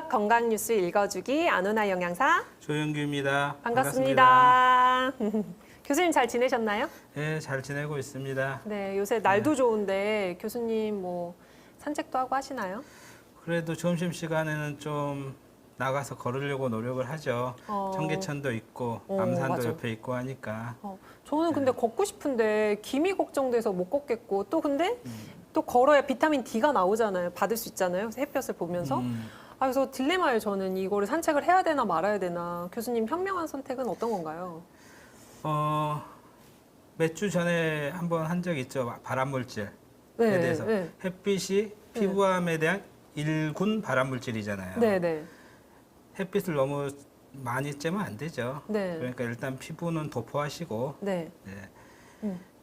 수학 건강 뉴스 읽어주기 안오나 영양사 조영규입니다. 반갑습니다. 교수님 잘 지내셨나요? 네, 잘 지내고 있습니다. 네, 요새 날도 좋은데 교수님 뭐 산책도 하고 하시나요? 그래도 점심시간에는 좀 나가서 걸으려고 노력을 하죠. 청계천도 있고 남산도 맞아. 옆에 있고 하니까. 저는 근데 걷고 싶은데 기미 걱정돼서 못 걷겠고 또 근데 또 걸어야 비타민 D가 나오잖아요. 받을 수 있잖아요. 햇볕을 보면서. 그래서 딜레마예요. 저는 이거를 산책을 해야 되나 말아야 되나. 교수님 현명한 선택은 어떤 건가요? 몇 주 전에 한번 한 적 있죠. 발암물질에 네, 대해서. 네. 햇빛이 피부암에 대한 일군 발암물질이잖아요. 네, 네. 햇빛을 너무 많이 쬐면 안 되죠. 네. 그러니까 일단 피부는 도포하시고 네. 네.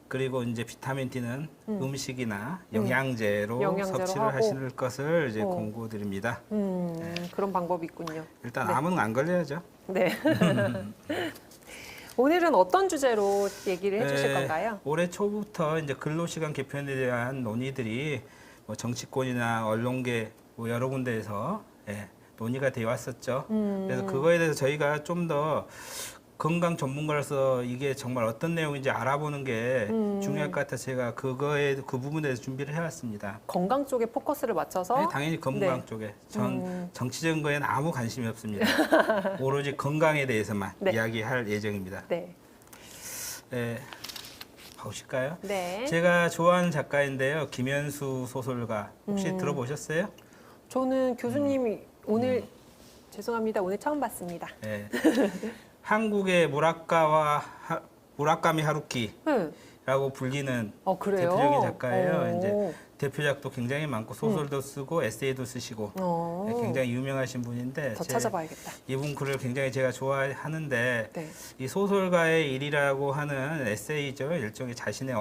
그리고 이제 비타민 D는 음식이나 영양제로 영양제로 섭취를 하고. 하시는 것을 이제 어. 권고드립니다. 그런 방법이 있군요. 일단 네. 암은 안 걸려야죠. 네. 오늘은 어떤 주제로 얘기를 해주실 건가요? 올해 초부터 이제 근로시간 개편에 대한 논의들이 뭐 정치권이나 언론계 뭐 여러 군데에서 논의가 되어 왔었죠. 그래서 그거에 대해서 저희가 좀 더 건강 전문가로서 이게 정말 어떤 내용인지 알아보는 게 중요할 것 같아서 제가 그 부분에 대해서 준비를 해왔습니다. 건강 쪽에 포커스를 맞춰서 네, 당연히 건강 네. 쪽에. 전 정치적인 거에는 아무 관심이 없습니다. 오로지 건강에 대해서만 네. 이야기할 예정입니다. 네. 보실까요? 네. 제가 좋아하는 작가인데요. 김현수 소설가. 혹시 들어보셨어요? 저는 교수님이 오늘 죄송합니다. 오늘 처음 봤습니다. 네. 한국의 무라카미 하루키라고 네. 불리는 그래요? 대표적인 작가예요. 오. 이제 대표작도 굉장히 많고 소설도 쓰고 에세이도 쓰시고 굉장히 유명하신 분인데 더 찾아봐야겠다. 이분 글을 굉장히 제가 좋아하는데 네. 이 소설가의 일이라고 하는 에세이죠. 일종의 자신의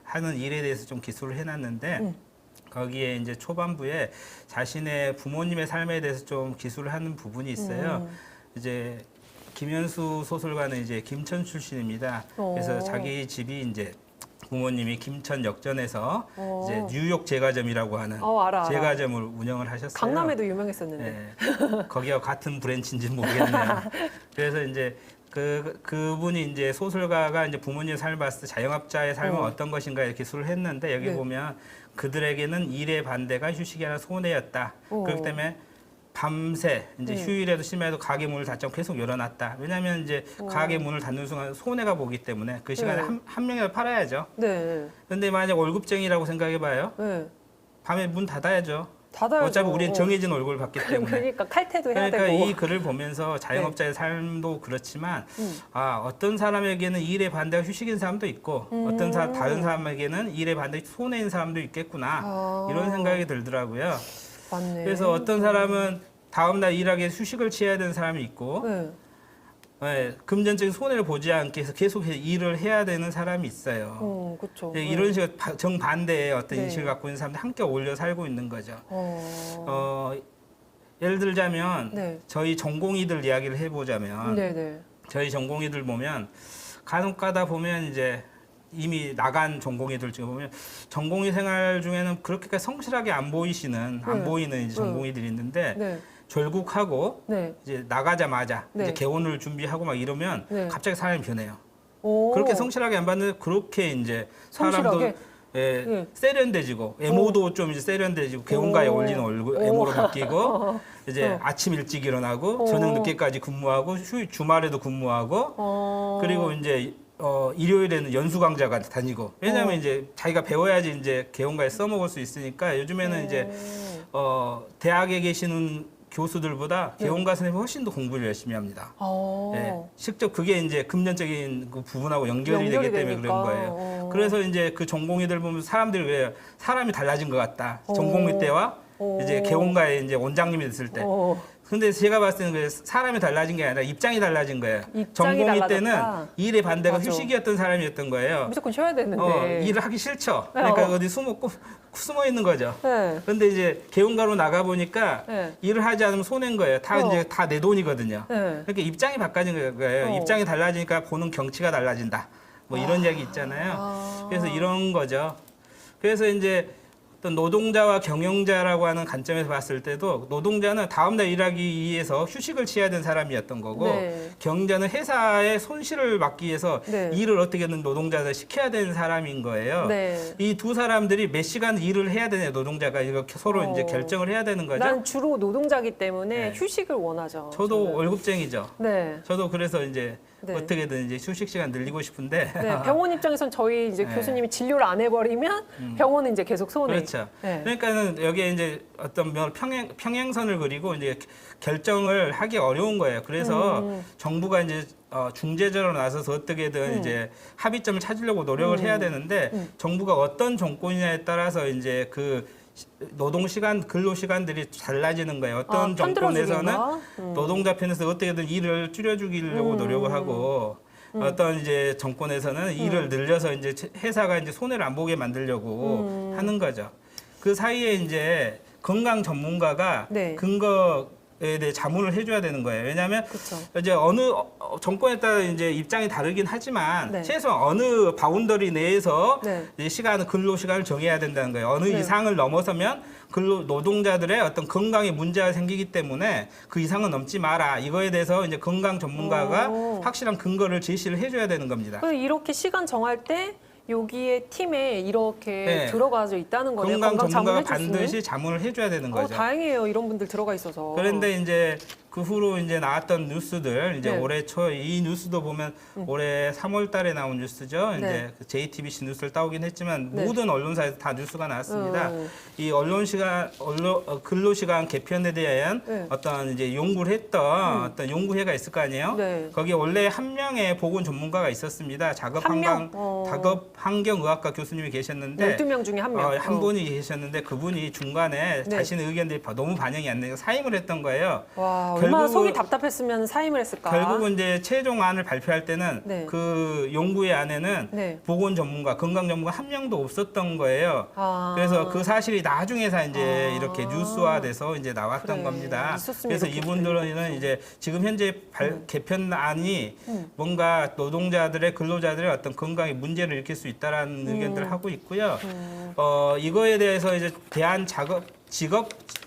하는 일에 대해서 좀 기술을 해놨는데 거기에 이제 초반부에 자신의 부모님의 삶에 대해서 좀 기술을 하는 부분이 있어요. 이제 김현수 소설가는 이제 김천 출신입니다. 그래서 자기 집이 이제 부모님이 김천 역전에서 이제 뉴욕 제과점이라고 하는 알아. 제과점을 운영을 하셨어요. 강남에도 유명했었는데. 네. 거기와 같은 브랜치인지는 모르겠네요. 그래서 이제 그분이 이제 소설가가 이제 부모님의 삶을 봤을 때 자영업자의 삶은 어떤 것인가 이렇게 기술을 했는데 여기 네. 보면 그들에게는 일의 반대가 휴식이 아니라 손해였다. 그렇기 때문에 밤새 이제 휴일에도 심해도 가게 문을 닫지 않고 계속 열어놨다. 왜냐하면 이제 가게 문을 닫는 순간 손해가 보기 때문에 그 시간에 한 명이라도 팔아야죠. 네. 근데 만약 월급쟁이라고 생각해봐요. 네. 밤에 문 닫아야죠. 닫아야죠. 어차피 우리는 정해진 월급을 받기 때문에. 그러니까 칼퇴도 해야 그러니까 되고. 이 글을 보면서 자영업자의 삶도 그렇지만 어떤 사람에게는 일의 반대가 휴식인 사람도 있고 어떤 다른 사람에게는 일의 반대가 손해인 사람도 있겠구나 이런 생각이 들더라고요. 맞네. 그래서 어떤 사람은 다음날 일하기 위해서 휴식을 취해야 되는 사람이 있고 네. 금전적인 손해를 보지 않기 위해서 계속 일을 해야 되는 사람이 있어요. 그렇죠. 이런 식으로 정반대의 어떤 네. 인식을 갖고 있는 사람들 함께 어울려 살고 있는 거죠. 예를 들자면 네. 저희 전공의들 이야기를 해보자면 네네. 저희 전공의들 보면 간혹 가다 보면 이제 이미 나간 전공의들 중에 보면 전공의 생활 중에는 그렇게까지 성실하게 안 보이는 이제 전공의들이 있는데 네. 졸국하고 네. 이제 나가자마자 네. 이제 개원을 준비하고 막 이러면 네. 갑자기 사람이 변해요. 오. 그렇게 성실하게 안 받는데 그렇게 이제 사람도 성실하게? 세련돼지고 외모도 좀 이제 세련돼지고 개원가에 어울리는 외모로 바뀌고 이제 아침 일찍 일어나고 저녁 늦게까지 근무하고 주말에도 근무하고 그리고 이제 일요일에는 연수 강좌가 다니고 왜냐하면 이제 자기가 배워야지 이제 개원가에 써먹을 수 있으니까 요즘에는 이제 대학에 계시는 교수들보다 개원가 선생님이 훨씬 더 공부를 열심히 합니다. 직접 그게 이제 금전적인 그 부분하고 연결이 되기 때문에 되니까. 그런 거예요. 그래서 이제 그 전공의들 보면 사람들이 왜 사람이 달라진 것 같다. 전공의 때와 이제 개원가의 이제 원장님이 됐을 때. 근데 제가 봤을 때는 그 사람이 달라진 게 아니라 입장이 달라진 거예요. 전공의 때는 일의 반대가 맞아. 휴식이었던 사람이었던 거예요. 무조건 쉬어야 되는데. 일을 하기 싫죠. 그러니까 어디 숨어 있는 거죠. 네. 근데 이제 개원가로 나가 보니까 네. 일을 하지 않으면 손해인 거예요. 이제 다 내 돈이거든요. 네. 그러니까 입장이 바꿔진 거예요. 입장이 달라지니까 보는 경치가 달라진다. 뭐 이런 이야기 있잖아요. 그래서 이런 거죠. 그래서 이제 어떤 노동자와 경영자라고 하는 관점에서 봤을 때도 노동자는 다음날 일하기 위해서 휴식을 취해야 되는 사람이었던 거고 네. 경영자는 회사의 손실을 막기 위해서 네. 일을 어떻게든 노동자를 시켜야 되는 사람인 거예요. 네. 이 두 사람들이 몇 시간 일을 해야 되냐 노동자가 이거 서로 이제 결정을 해야 되는 거죠. 난 주로 노동자기 때문에 네. 휴식을 원하죠. 저도 저는. 월급쟁이죠. 네. 저도 그래서 이제 네. 어떻게든 이제 휴식 시간 늘리고 싶은데 네, 병원 입장에선 저희 이제 네. 교수님이 진료를 안 해버리면 병원은 이제 계속 손해. 그렇죠. 네. 그러니까는 여기에 이제 어떤 평행선을 그리고 이제 결정을 하기 어려운 거예요. 그래서 정부가 이제 중재자로 나서서 어떻게든 이제 합의점을 찾으려고 노력을 해야 되는데 정부가 어떤 정권이냐에 따라서 이제 그 노동 시간, 근로 시간들이 달라지는 거예요. 어떤 정권에서는 노동자 편에서 어떻게든 일을 줄여주기려고 노력을 하고 어떤 이제 정권에서는 일을 늘려서 이제 회사가 이제 손해를 안 보게 만들려고 하는 거죠. 그 사이에 이제 건강 전문가가 네. 근거에 대해 자문을 해줘야 되는 거예요. 왜냐하면 그쵸. 이제 어느 정권에 따라 이제 입장이 다르긴 하지만 네. 최소한 어느 바운더리 내에서 네. 이제 시간 근로 시간을 정해야 된다는 거예요. 어느 네. 이상을 넘어서면 근로 노동자들의 어떤 건강에 문제가 생기기 때문에 그 이상은 넘지 마라. 이거에 대해서 이제 건강 전문가가 오. 확실한 근거를 제시를 해줘야 되는 겁니다. 그래서 이렇게 시간 정할 때 여기에 팀에 이렇게 네. 들어가져 있다는 거네요. 건강 전문가가 자문해줄 수는? 반드시 자문을 해줘야 되는 거죠. 다행이에요. 이런 분들 들어가 있어서. 그런데 이제 그 후로 이제 나왔던 뉴스들 이제 네. 올해 초 이 뉴스도 보면 올해 3월 달에 나온 뉴스죠. 네. 이제 그 JTBC 뉴스를 따오긴 했지만 네. 모든 언론사에서 다 뉴스가 나왔습니다. 이 근로 시간 개편에 대한 네. 어떤 이제 연구를 했던 어떤 연구회가 있을 거 아니에요. 네. 거기 원래 한 명의 보건 전문가가 있었습니다. 한 명? 작업 환경의학과 교수님이 계셨는데 12명 중에 한 명. 한 분이 계셨는데 그분이 중간에 네. 자신의 의견들이 너무 반영이 안 되고 사임을 했던 거예요. 와, 얼마나 결국은- 속이 답답했으면 사임을 했을까. 결국은 이제 최종안을 발표할 때는 네. 그 연구의 안에는 네. 보건 전문가, 건강 전문가 한 명도 없었던 거예요. 아. 그래서 그 사실이 나중에서 이제 이렇게 뉴스화돼서 이제 나왔던 그래, 겁니다. 있었으면 그래서 좋겠다, 이분들은 이렇게. 이제 지금 현재 개편안이 뭔가 노동자들의 근로자들의 어떤 건강에 문제를 일으킬 수 있다라는 의견들을 하고 있고요. 이거에 대해서 이제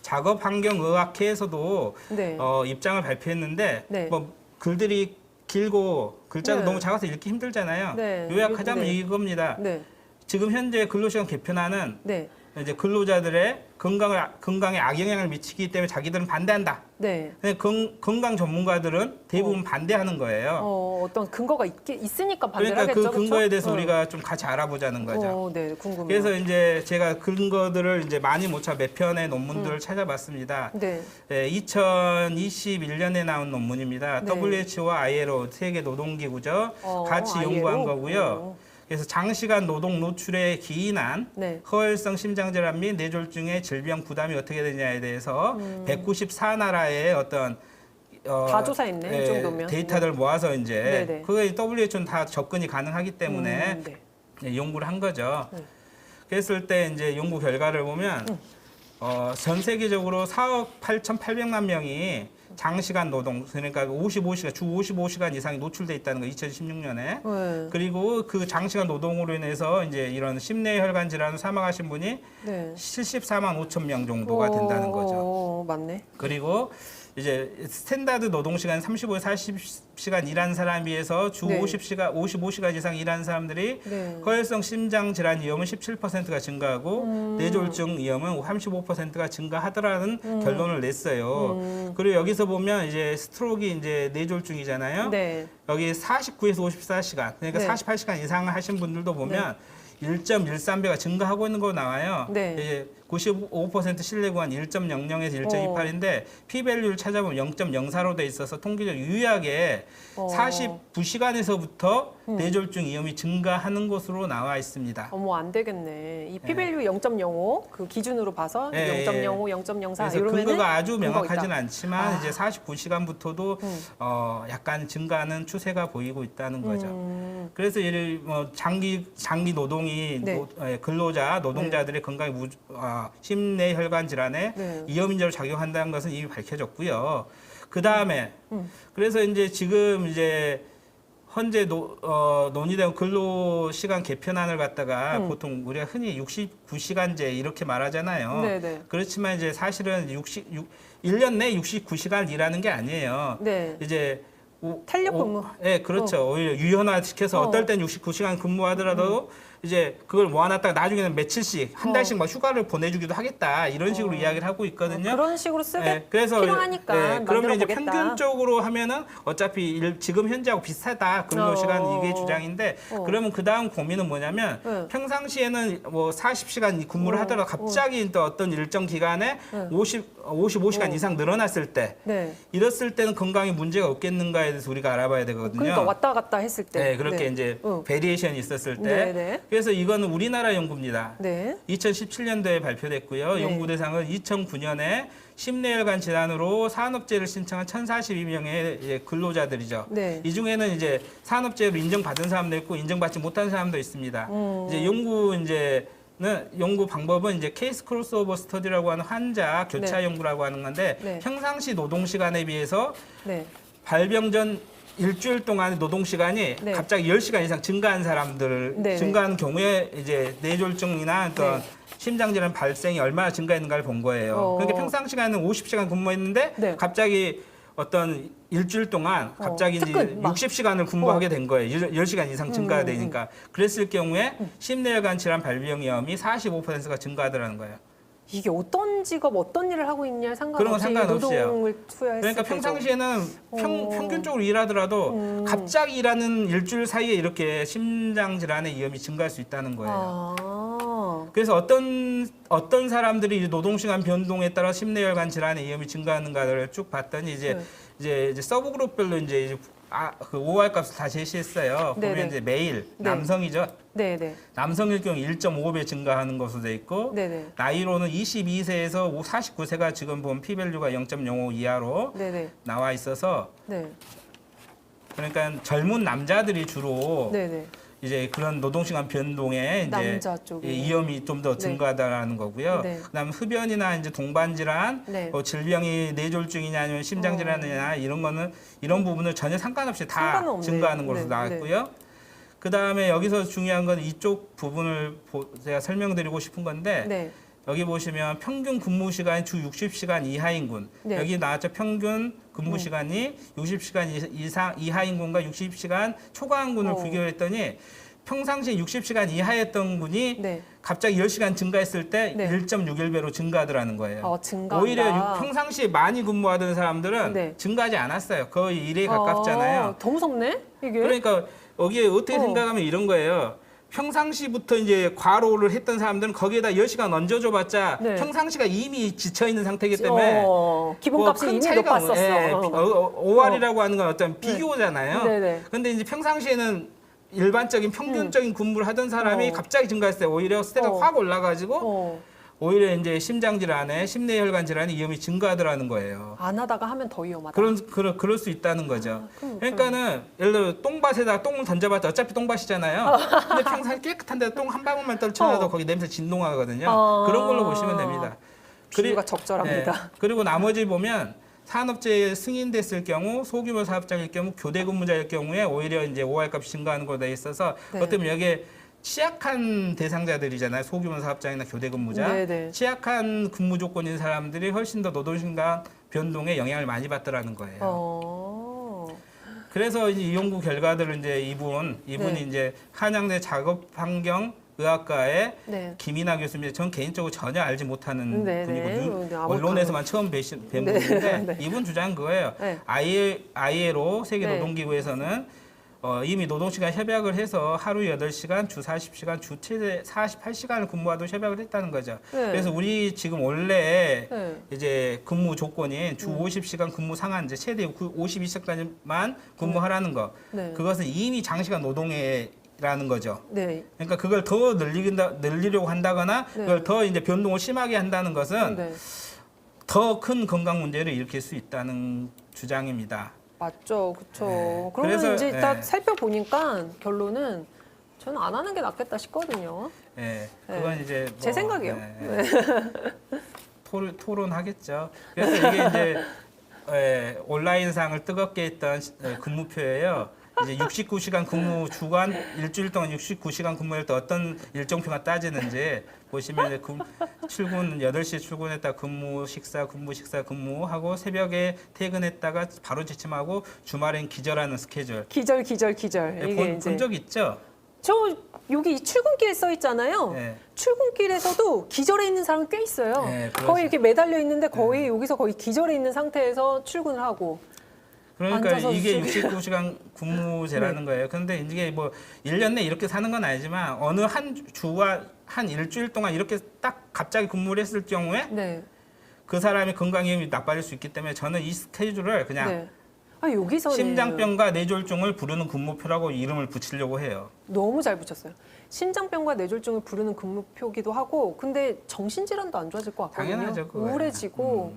작업환경의학회에서도 네. 입장을 발표했는데 네. 뭐 글들이 길고 글자가 네. 너무 작아서 읽기 힘들잖아요. 네. 요약하자면 네. 이겁니다. 네. 지금 현재 근로시간 개편안은 네. 이제 근로자들의 건강에 악영향을 미치기 때문에 자기들은 반대한다. 네. 근데 건강 전문가들은 대부분 반대하는 거예요. 어떤 근거가 있으니까 반대를 그러니까 하겠죠. 그 근거에 그쵸? 대해서 우리가 좀 같이 알아보자는 거죠. 네, 궁금해요. 그래서 이제 제가 근거들을 이제 많이 못 찾아 몇 편의 논문들을 찾아봤습니다. 네. 2021년에 나온 논문입니다. 네. WHO와 ILO 세계 노동기구죠. 같이 ILO? 연구한 거고요. 그래서 장시간 노동 노출에 기인한 네. 허혈성 심장질환 및 뇌졸중의 질병 부담이 어떻게 되냐에 대해서 194나라의 어떤 다 조사했네, 이 정도면. 데이터를 모아서 이제 네네. 그거에 WHO는 다 접근이 가능하기 때문에 네. 연구를 한 거죠. 네. 그랬을 때 이제 연구 결과를 보면 전 세계적으로 4억 8,800만 명이 장시간 노동, 그러니까 55시간, 주 55시간 이상이 노출돼 있다는 거 2016년에. 네. 그리고 그 장시간 노동으로 인해서 이제 이런 심내혈관 질환으로 사망하신 분이 네. 74만 5천 명 정도가 된다는 거죠. 맞네. 그리고 이제 스탠다드 노동시간 35에서 40시간 일한 사람에 비해서 주 네. 55시간 이상 일하는 사람들이 네. 허혈성 심장 질환 위험은 17%가 증가하고 뇌졸중 위험은 35%가 증가하더라는 결론을 냈어요. 그리고 여기서 보면 이제 스트로크가 이제 뇌졸중이잖아요. 네. 여기 49에서 54시간, 그러니까 네. 48시간 이상 하신 분들도 보면 1.13배가 증가하고 있는 거 나와요. 네. 이제 95% 신뢰 구간 1.00에서 1.28인데 p-밸류를 찾아보면 0.04로 돼 있어서 통계적 유의하게 49시간에서부터 뇌졸중 위험이 증가하는 것으로 나와 있습니다. 어머 안 되겠네. 이 p-value 0.05 그 기준으로 봐서 예, 0.05, 0.04 그래서 이러면은 근거가 아주 근거가 명확하지는 있다. 않지만 이제 49시간부터도 약간 증가하는 추세가 보이고 있다는 거죠. 그래서 예를 뭐 장기 노동이 네. 근로자 노동자들의 건강에 심내혈관 질환에 네. 위험인자로 작용한다는 것은 이미 밝혀졌고요. 그 다음에 그래서 이제 지금 이제 현재 논의된 근로시간 개편안을 갖다가 보통 우리가 흔히 69시간제 이렇게 말하잖아요. 네네. 그렇지만 이제 사실은 1년 내 69시간 일하는 게 아니에요. 네. 이제 탄력 근무. 네, 그렇죠. 오히려 유연화시켜서 어떨 땐 69시간 근무하더라도 이제 그걸 모아놨다가 나중에는 며칠씩 한 달씩 막 휴가를 보내주기도 하겠다 이런 식으로 이야기를 하고 있거든요. 그런 식으로 쓰게 네, 그래서 필요하니까 그러면 이제 만들어보겠다. 평균적으로 하면은 어차피 지금 현재하고 비슷하다 근로시간 이게 주장인데 그러면 그 다음 고민은 뭐냐면 평상시에는 뭐 40시간 근무를 하더라도 갑자기 또 어떤 일정 기간에 55시간 이상 늘어났을 때 네. 이랬을 때는 건강에 문제가 없겠는가에 대해서 우리가 알아봐야 되거든요. 그러니까 왔다 갔다 했을 때. 네, 그렇게 이제 베리에이션이 있었을 때. 네, 네. 그래서 이거는 우리나라 연구입니다. 네. 2017년도에 발표됐고요. 네. 연구 대상은 2009년에 10내열간 질환으로 산업재해를 신청한 1,042명의 근로자들이죠. 네. 이 중에는 이제 산업재해로 인정받은 사람도 있고 인정받지 못한 사람도 있습니다. 이제 연구 방법은 이제 케이스 크로스오버 스터디라고 하는 환자 교차 네. 연구라고 하는 건데 네. 평상시 노동 시간에 비해서 네. 발병 전 일주일 동안의 노동 시간이 네. 갑자기 10시간 이상 증가한 사람들 네. 증가하는 경우에 이제 뇌졸중이나 어떤 네. 심장 질환 발생이 얼마나 증가했는가를 본 거예요. 그러니까 평상 시간은 50시간 근무했는데 네. 갑자기 어떤 일주일 동안 갑자기 이제 뜨끈, 막. 60시간을 근무하게 된 거예요. 10시간 이상 증가가 되니까. 그랬을 경우에 심내혈관 질환 발병 위험이 45%가 증가하더라는 거예요. 이게 어떤 직업, 어떤 일을 하고 있냐 그런 건 상관없이 상관없이요. 노동을 투여했을 그러니까 때죠. 평상시에는 평균적으로 일하더라도 갑자기 일하는 일주일 사이에 이렇게 심장 질환의 위험이 증가할 수 있다는 거예요. 그래서 어떤 사람들이 노동 시간 변동에 따라 심내혈관 질환의 위험이 증가하는가를 쭉 봤더니 이제 서브그룹별로 이제 그 OR 값을 다 제시했어요. 네네. 보면 이제 메일 네. 남성이죠. 네네. 남성일 경우 1.5배 증가하는 것으로 돼 있고 네네. 나이로는 22세에서 49세가 지금 보면 P밸류가 0.05 이하로 네네. 나와 있어서 네. 그러니까 젊은 남자들이 주로 네네. 이제 그런 노동시간 변동에 이제 남자 쪽에. 위험이 좀 더 네. 증가하다라는 거고요. 네. 그다음 흡연이나 이제 동반 질환, 네. 질병이 뇌졸중이냐 아니면 심장 질환이냐 이런 거는 이런 부분을 전혀 상관없이 다 상관없네. 증가하는 것으로 네. 나왔고요. 그다음에 여기서 중요한 건 이쪽 부분을 제가 설명드리고 싶은 건데 네. 여기 보시면 평균 근무 시간이 주 60시간 이하인 군. 네. 여기 나왔죠. 평균 근무 시간이 60시간 이하인 군과 60시간 초과한 군을 비교했더니 평상시 60시간 이하였던 군이 네. 갑자기 10시간 증가했을 때 네. 1.61배로 증가하더라는 거예요. 증가한다. 오히려 평상시에 많이 근무하던 사람들은 네. 증가하지 않았어요. 거의 1에 가깝잖아요. 더 무섭네, 이게. 그러니까 여기에 어떻게 생각하면 이런 거예요. 평상시부터 이제 과로를 했던 사람들은 거기에다 10시간 얹어줘봤자 네. 평상시가 이미 지쳐있는 상태이기 때문에 기본값이 큰 이미 차이가 높았었어. OR이라고 하는 건 어떤 비교잖아요. 네네. 근데 이제 평상시에는 일반적인 평균적인 근무를 하던 사람이 갑자기 증가했을 때 오히려 스트레스가 확 올라가지고 오히려 이제 심장 질환에 심내혈관 질환의 위험이 증가하더라는 거예요. 안 하다가 하면 더 위험하다. 그럴 수 있다는 거죠. 그러니까는 예를 들어 똥밭에다 똥을 던져봤자 어차피 똥밭이잖아요. 근데 평상 깨끗한 데다 똥 한 방울만 떨쳐놔도 거기 냄새 진동하거든요. 그런 걸로 보시면 됩니다. 비유가 적절합니다. 네. 그리고 나머지 보면 산업재해 승인됐을 경우 소규모 사업장일 경우 교대 근무자일 경우에 오히려 이제 OR 값이 증가하는 거에 돼 있어서 네. 어떻게 보면 여기에 취약한 대상자들이잖아요. 소규모 사업장이나 교대 근무자. 네네. 취약한 근무 조건인 사람들이 훨씬 더 노동시간 변동에 영향을 많이 받더라는 거예요. 그래서 이 연구 결과들을 이제 이분이 네. 이제 한양대 작업환경 의학과의 네. 김이나 교수입니다. 전 개인적으로 전혀 알지 못하는 네네. 분이고 네, 언론에서만 처음 뵌 네. 분인데 네. 이분 주장은 그거예요. 네. ILO 세계노동기구에서는 네. 이미 노동시간 협약을 해서 하루 8시간, 주 40시간, 주 최대 48시간을 근무하도록 협약을 했다는 거죠. 네. 그래서 우리 지금 원래 네. 이제 근무 조건인 주 50시간 근무 상한제 최대 52시간만 근무하라는 거. 네. 그것은 이미 장시간 노동에라는 거죠. 네. 그러니까 그걸 더 늘리려고 한다거나 네. 그걸 더 이제 변동을 심하게 한다는 것은 네. 더 큰 건강 문제를 일으킬 수 있다는 주장입니다. 맞죠, 그렇죠. 네. 그러면 그래서, 이제 딱 네. 살펴보니까 결론은 저는 안 하는 게 낫겠다 싶거든요. 예, 그건 이제 제 생각이에요. 네. 토론하겠죠. 그래서 이게 이제 온라인상을 뜨겁게 했던 근무표예요. 이제 69시간 근무 주간 일주일 동안 69시간 근무할 때 어떤 일정표가 따지는지 보시면 출근 8시에 출근했다 근무 식사 근무하고 새벽에 퇴근했다가 바로 지침하고 주말엔 기절하는 스케줄. 기절. 네, 이게 본 적 있죠? 저 여기 이 출근길에 써 있잖아요. 네. 출근길에서도 기절해 있는 사람이 꽤 있어요. 네, 거의 이렇게 매달려 있는데 거의 여기서 거의 기절해 있는 상태에서 출근을 하고. 그러니까 앉아서 이게 쓰기. 69시간 근무제라는 거예요. 그런데 이게 뭐 1년 내 이렇게 사는 건 아니지만 어느 한 주와 한 일주일 동안 이렇게 딱 갑자기 근무를 했을 경우에 네. 그 사람의 건강이 나빠질 수 있기 때문에 저는 이 스케줄을 그냥 네. 아, 여기서는 심장병과 뇌졸중을 부르는 근무표라고 이름을 붙이려고 해요. 너무 잘 붙였어요. 심장병과 뇌졸중을 부르는 근무표기도 하고, 근데 정신질환도 안 좋아질 것 같거든요. 당연하죠, 그거야. 우울해지고,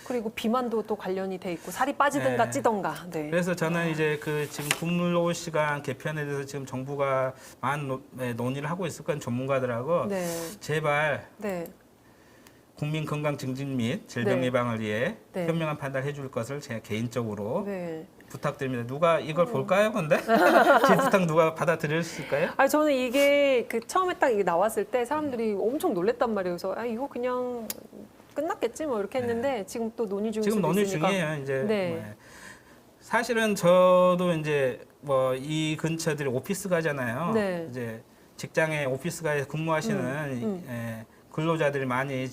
그리고 비만도 또 관련이 돼 있고, 살이 빠지든가 네. 찌던가. 네. 그래서 저는 이제 그 지금 근로 시간 개편에 대해서 지금 정부가 많은 논의를 하고 있을 건 전문가들하고 네. 제발 네. 국민 건강 증진 및 질병 네. 예방을 위해 네. 현명한 판단을 해줄 것을 제가 개인적으로 네. 부탁드립니다. 누가 이걸 볼까요, 근데? 제 부탁 누가 받아들였을까요? 아니, 저는 이게 그 처음에 딱 이게 나왔을 때 사람들이 엄청 놀랬단 말이에요. 그래서 아, 이거 그냥 끝났겠지 뭐 이렇게 했는데 지금 또 논의 중일 지금 수도 논의 있으니까. 중이에요. 이제 네. 네. 사실은 저도 이제 뭐 이 근처들이 오피스 가잖아요. 네. 이제 직장에 오피스 가에 근무하시는 예, 근로자들이 많이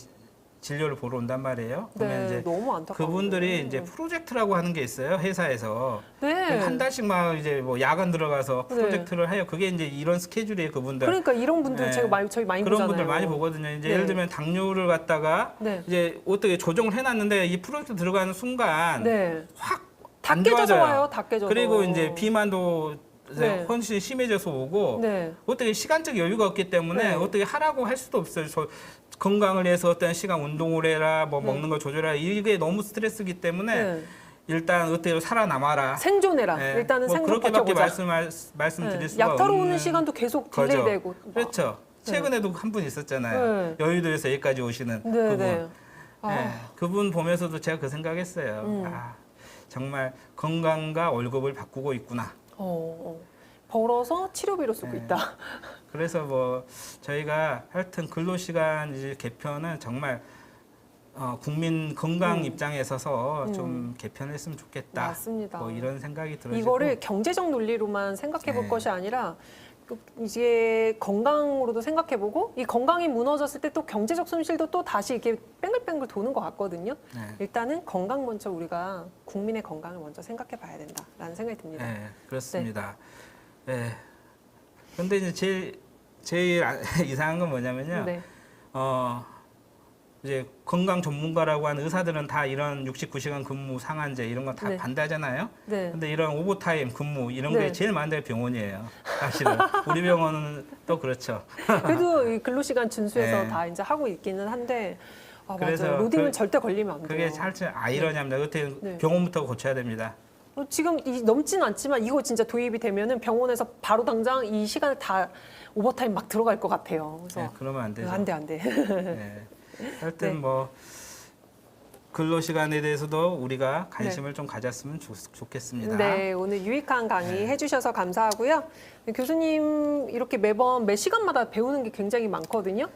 진료를 보러 온단 말이에요. 그러면 네, 이제 너무 안타까워. 그분들이 이제 프로젝트라고 하는 게 있어요. 회사에서 네. 한 달씩 막 이제 뭐 야간 들어가서 네. 프로젝트를 해요. 그게 이제 이런 스케줄이에요. 그분들. 그러니까 이런 분들 네. 저희 많이 그런 보잖아요. 분들 많이 보거든요. 이제 네. 예를 들면 당뇨를 갖다가 네. 이제 어떻게 조정을 해놨는데 이 프로젝트 들어가는 순간 네. 확 다 안 깨져서 좋아져요. 와요. 다 깨져서. 그리고 이제 비만도 네. 훨씬 심해져서 오고 네. 어떻게 시간적 여유가 없기 때문에 네. 어떻게 하라고 할 수도 없어요. 건강을 위해서 어떤 시간 운동을 해라, 뭐 먹는 걸 조절해라 이게 너무 스트레스이기 때문에 네. 일단 어떻게 살아남아라. 생존해라. 네. 일단은 뭐 생존 그렇게밖에 버텨보자. 말씀드릴 네. 수가 약 타러 없는 오는 시간도 계속 거죠. 딜레이되고. 그렇죠. 네. 최근에도 한 분 있었잖아요. 여의도에서 여기까지 오시는 네, 그분. 네. 네. 그분 보면서도 제가 그 생각했어요. 아, 정말 건강과 월급을 바꾸고 있구나. 벌어서 치료비로 쓰고 네. 있다. 그래서 뭐 저희가 하여튼 근로시간 이제 개편은 정말 국민 건강 입장에 서서 좀 개편했으면 좋겠다. 맞습니다. 뭐 이런 생각이 들어지고 이거를 경제적 논리로만 생각해 볼 네. 것이 아니라 이제 건강으로도 생각해보고 이 건강이 무너졌을 때 또 경제적 손실도 또 다시 이렇게 뺑글뺑글 도는 것 같거든요. 네. 일단은 건강 먼저 우리가 국민의 건강을 먼저 생각해 봐야 된다라는 생각이 듭니다. 네, 그렇습니다. 네. 근데 이제 제일 이상한 건 뭐냐면요. 네. 이제 건강 전문가라고 하는 의사들은 다 이런 69시간 근무 상한제 이런 거 다 네. 반대하잖아요. 네. 근데 이런 오버타임 근무 이런 네. 게 제일 많은 데가 병원이에요. 사실은 우리 병원은 또 그렇죠. 그래도 이 근로시간 준수해서 네. 다 이제 하고 있기는 한데 그래서 맞아요. 로딩은 그- 절대 걸리면 안 돼요. 그게 살짝 아이러니합니다. 어떻게 네. 병원부터 고쳐야 됩니다. 지금 넘진 않지만 이거 진짜 도입이 되면은 병원에서 바로 당장 이 시간을 다 오버타임 막 들어갈 것 같아요. 그래서 네, 그러면 안 되죠. 안 돼. 네. 하여튼 네. 뭐 근로 시간에 대해서도 우리가 관심을 좀 가졌으면 좋겠습니다. 네, 오늘 유익한 강의 네. 해주셔서 감사하고요. 교수님 이렇게 매번 매 시간마다 배우는 게 굉장히 많거든요.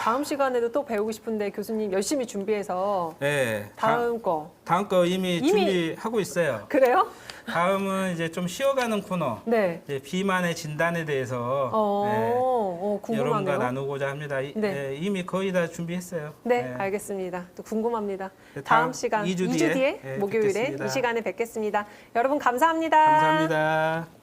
다음 시간에도 또 배우고 싶은데 교수님 열심히 준비해서 네. 다음 거 다음 거 이미 준비하고 있어요. 그래요? 다음은 이제 좀 쉬어가는 코너. 네. 이제 비만의 진단에 대해서 궁금하네요. 여러분과 나누고자 합니다. 네. 이미 거의 다 준비했어요. 네, 알겠습니다. 또 궁금합니다. 네, 다음 시간 2주 2주 뒤에 네, 목요일에 뵙겠습니다. 이 시간에 뵙겠습니다. 여러분 감사합니다. 감사합니다.